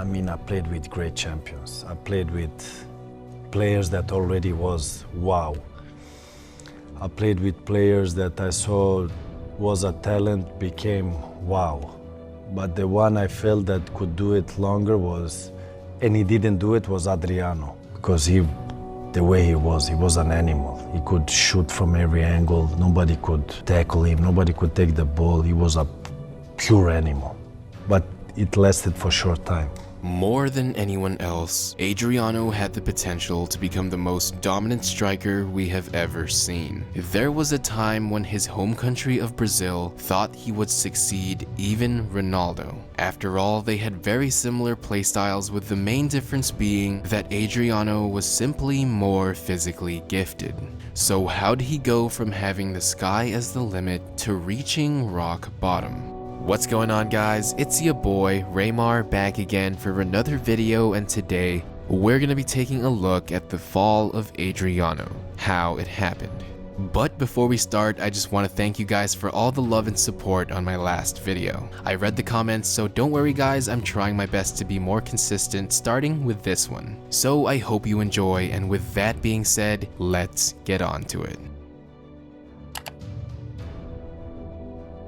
I mean, I played with great champions. I played with players that already was wow. I played with players that I saw was a talent, became wow. But the one I felt that could do it longer was, and he didn't do it, was Adriano. Because the way he was an animal. He could shoot from every angle. Nobody could tackle him. Nobody could take the ball. He was a pure animal. But it lasted for a short time. More than anyone else, Adriano had the potential to become the most dominant striker we have ever seen. There was a time when his home country of Brazil thought he would succeed even Ronaldo. After all, they had very similar playstyles, with the main difference being that Adriano was simply more physically gifted. So how did he go from having the sky as the limit to reaching rock bottom? What's going on, guys? It's your boy Raymar back again for another video, and today we're going to be taking a look at the fall of Adriano, how it happened. But before we start, I just want to thank you guys for all the love and support on my last video. I read the comments, so don't worry guys, I'm trying my best to be more consistent, starting with this one. So I hope you enjoy, and with that being said, let's get on to it.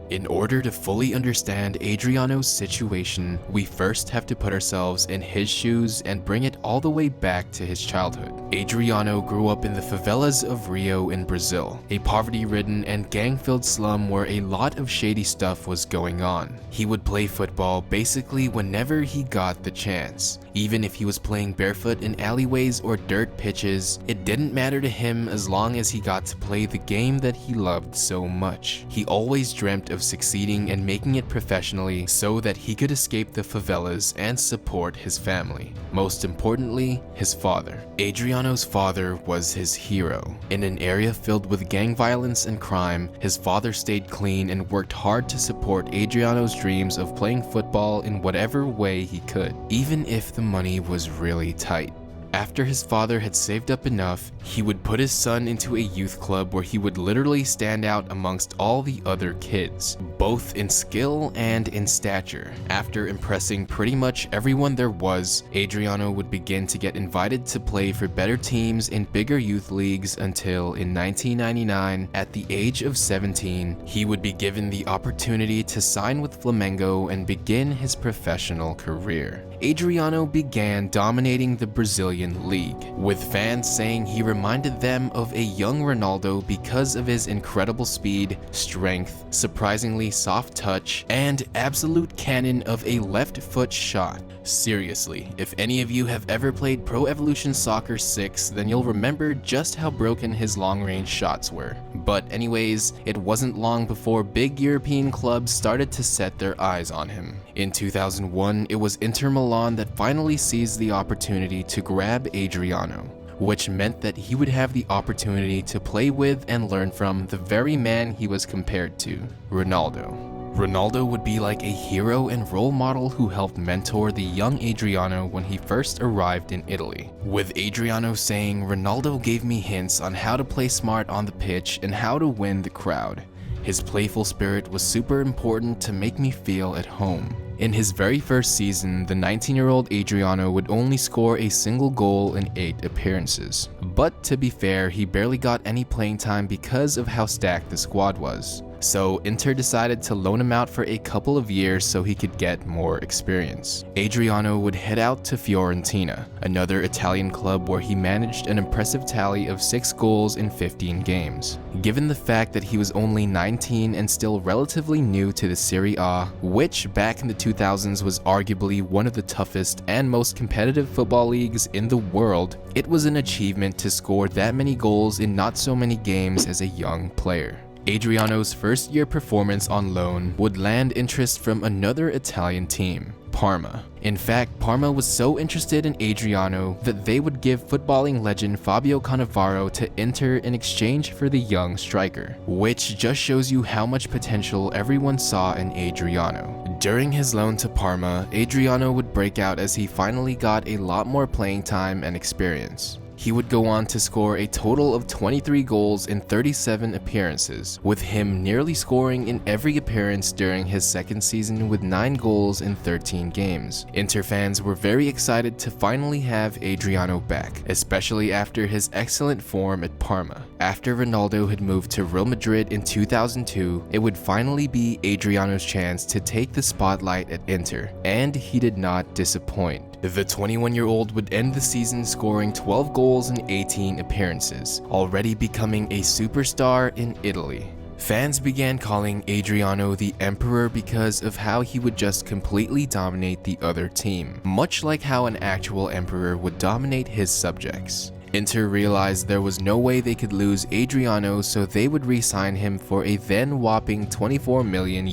In order to fully understand Adriano's situation, we first have to put ourselves in his shoes and bring it all the way back to his childhood. Adriano grew up in the favelas of Rio in Brazil, a poverty-ridden and gang-filled slum where a lot of shady stuff was going on. He would play football basically whenever he got the chance. Even if he was playing barefoot in alleyways or dirt pitches, it didn't matter to him as long as he got to play the game that he loved so much. He always dreamt of succeeding and making it professionally so that he could escape the favelas and support his family. Most importantly, his father. Adriano's father was his hero. In an area filled with gang violence and crime, his father stayed clean and worked hard to support Adriano's dreams of playing football in whatever way he could, even if the money was really tight. After his father had saved up enough, he would put his son into a youth club where he would literally stand out amongst all the other kids, both in skill and in stature. After impressing pretty much everyone there was, Adriano would begin to get invited to play for better teams in bigger youth leagues until in 1999, at the age of 17, he would be given the opportunity to sign with Flamengo and begin his professional career. Adriano began dominating the Brazilian league, with fans saying he reminded them of a young Ronaldo because of his incredible speed, strength, surprisingly soft touch, and absolute cannon of a left foot shot. Seriously, if any of you have ever played Pro Evolution Soccer 6, then you'll remember just how broken his long-range shots were. But anyways, it wasn't long before big European clubs started to set their eyes on him. In 2001, it was Inter Milan that finally seized the opportunity to grab Adriano, which meant that he would have the opportunity to play with and learn from the very man he was compared to, Ronaldo. Ronaldo would be like a hero and role model who helped mentor the young Adriano when he first arrived in Italy, with Adriano saying, "Ronaldo gave me hints on how to play smart on the pitch and how to win the crowd. His playful spirit was super important to make me feel at home." In his very first season, the 19-year-old Adriano would only score a single goal in 8 appearances. But to be fair, he barely got any playing time because of how stacked the squad was. So Inter decided to loan him out for a couple of years so he could get more experience. Adriano would head out to Fiorentina, another Italian club where he managed an impressive tally of 6 goals in 15 games. Given the fact that he was only 19 and still relatively new to the Serie A, which back in the 2000s was arguably one of the toughest and most competitive football leagues in the world, it was an achievement to score that many goals in not so many games as a young player. Adriano's first-year performance on loan would land interest from another Italian team, Parma. In fact, Parma was so interested in Adriano that they would give footballing legend Fabio Cannavaro to Inter in exchange for the young striker, which just shows you how much potential everyone saw in Adriano. During his loan to Parma, Adriano would break out as he finally got a lot more playing time and experience. He would go on to score a total of 23 goals in 37 appearances, with him nearly scoring in every appearance during his second season with 9 goals in 13 games. Inter fans were very excited to finally have Adriano back, especially after his excellent form at Parma. After Ronaldo had moved to Real Madrid in 2002, it would finally be Adriano's chance to take the spotlight at Inter, and he did not disappoint. The 21-year-old would end the season scoring 12 goals in 18 appearances, already becoming a superstar in Italy. Fans began calling Adriano the Emperor because of how he would just completely dominate the other team, much like how an actual emperor would dominate his subjects. Inter realized there was no way they could lose Adriano, so they would re-sign him for a then whopping €24 million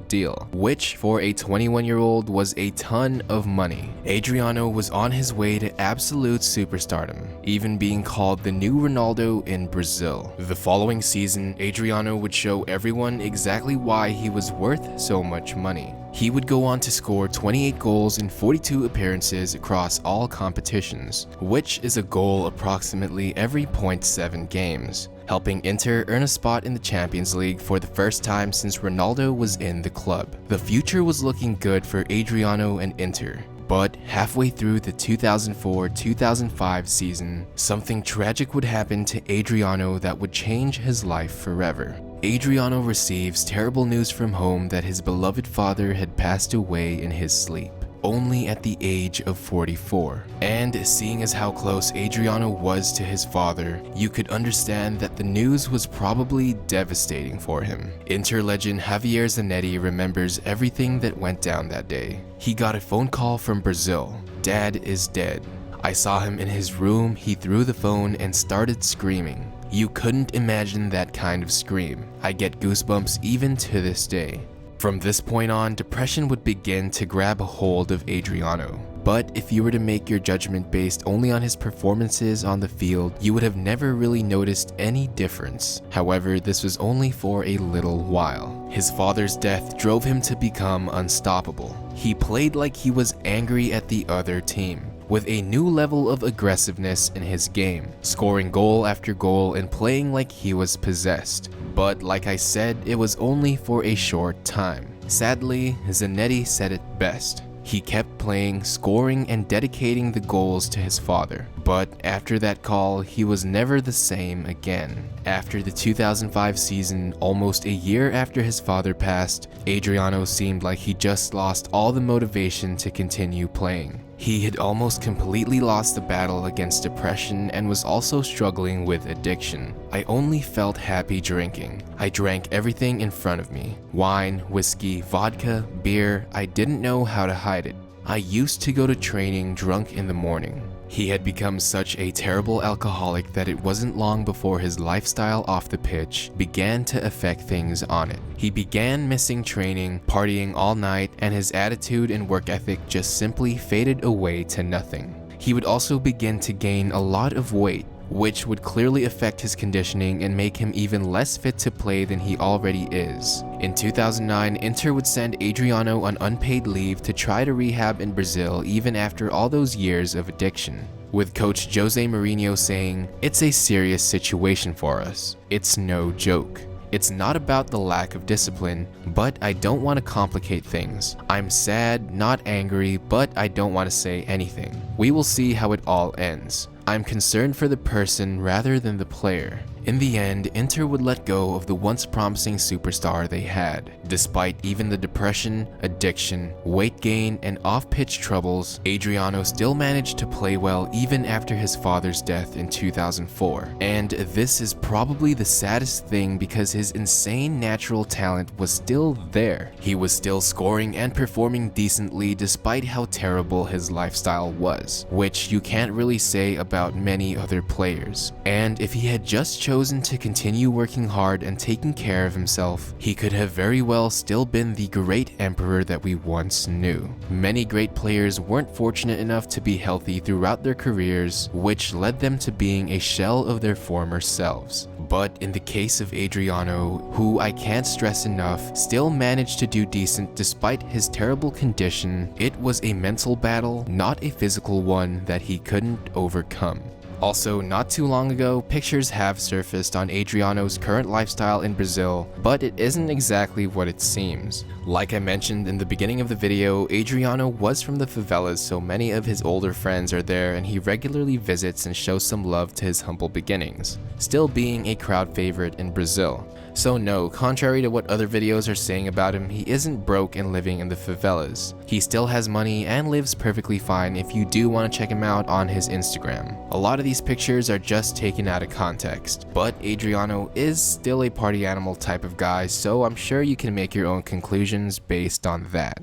deal, which for a 21-year-old was a ton of money. Adriano was on his way to absolute superstardom, even being called the new Ronaldo in Brazil. The following season, Adriano would show everyone exactly why he was worth so much money. He would go on to score 28 goals in 42 appearances across all competitions, which is a goal approximately every 0.7 games, helping Inter earn a spot in the Champions League for the first time since Ronaldo was in the club. The future was looking good for Adriano and Inter. But halfway through the 2004-2005 season, something tragic would happen to Adriano that would change his life forever. Adriano receives terrible news from home that his beloved father had passed away in his sleep, only at the age of 44. And seeing as how close Adriano was to his father, you could understand that the news was probably devastating for him. Inter legend Javier Zanetti remembers everything that went down that day. He got a phone call from Brazil. "Dad is dead. I saw him in his room. He threw the phone and started screaming. You couldn't imagine that kind of scream. I get goosebumps even to this day." From this point on, depression would begin to grab a hold of Adriano. But if you were to make your judgment based only on his performances on the field, you would have never really noticed any difference. However, this was only for a little while. His father's death drove him to become unstoppable. He played like he was angry at the other team, with a new level of aggressiveness in his game, scoring goal after goal and playing like he was possessed. But like I said, it was only for a short time. Sadly, Zanetti said it best. He kept playing, scoring, and dedicating the goals to his father. But after that call, he was never the same again. After the 2005 season, almost a year after his father passed, Adriano seemed like he just lost all the motivation to continue playing. He had almost completely lost the battle against depression and was also struggling with addiction. "I only felt happy drinking. I drank everything in front of me. Wine, whiskey, vodka, beer. I didn't know how to hide it. I used to go to training drunk in the morning." He had become such a terrible alcoholic that it wasn't long before his lifestyle off the pitch began to affect things on it. He began missing training, partying all night, and his attitude and work ethic just simply faded away to nothing. He would also begin to gain a lot of weight, which would clearly affect his conditioning and make him even less fit to play than he already is. In 2009, Inter would send Adriano on unpaid leave to try to rehab in Brazil even after all those years of addiction, with coach Jose Mourinho saying, "It's a serious situation for us. It's no joke. It's not about the lack of discipline, but I don't want to complicate things. I'm sad, not angry, but I don't want to say anything. We will see how it all ends. I'm concerned for the person rather than the player." In the end, Inter would let go of the once promising superstar they had. Despite even the depression, addiction, weight gain, and off-pitch troubles, Adriano still managed to play well even after his father's death in 2004. And this is probably the saddest thing because his insane natural talent was still there. He was still scoring and performing decently despite how terrible his lifestyle was, which you can't really say about many other players. And if he had just chosen to continue working hard and taking care of himself, he could have very well still been the great emperor that we once knew. Many great players weren't fortunate enough to be healthy throughout their careers, which led them to being a shell of their former selves. But in the case of Adriano, who I can't stress enough, still managed to do decent despite his terrible condition, it was a mental battle, not a physical one that he couldn't overcome. Also, not too long ago, pictures have surfaced on Adriano's current lifestyle in Brazil, but it isn't exactly what it seems. Like I mentioned in the beginning of the video, Adriano was from the favelas, so many of his older friends are there and he regularly visits and shows some love to his humble beginnings, still being a crowd favorite in Brazil. So no, contrary to what other videos are saying about him, he isn't broke and living in the favelas. He still has money and lives perfectly fine if you do want to check him out on his Instagram. A lot of these pictures are just taken out of context, but Adriano is still a party animal type of guy, so I'm sure you can make your own conclusions based on that.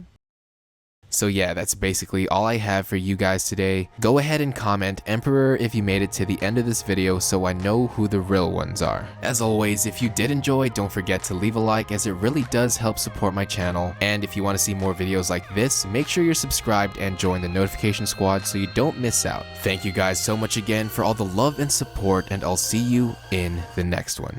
So yeah, that's basically all I have for you guys today. Go ahead and comment Emperor if you made it to the end of this video so I know who the real ones are. As always, if you did enjoy, don't forget to leave a like as it really does help support my channel. And if you want to see more videos like this, make sure you're subscribed and join the notification squad so you don't miss out. Thank you guys so much again for all the love and support, and I'll see you in the next one.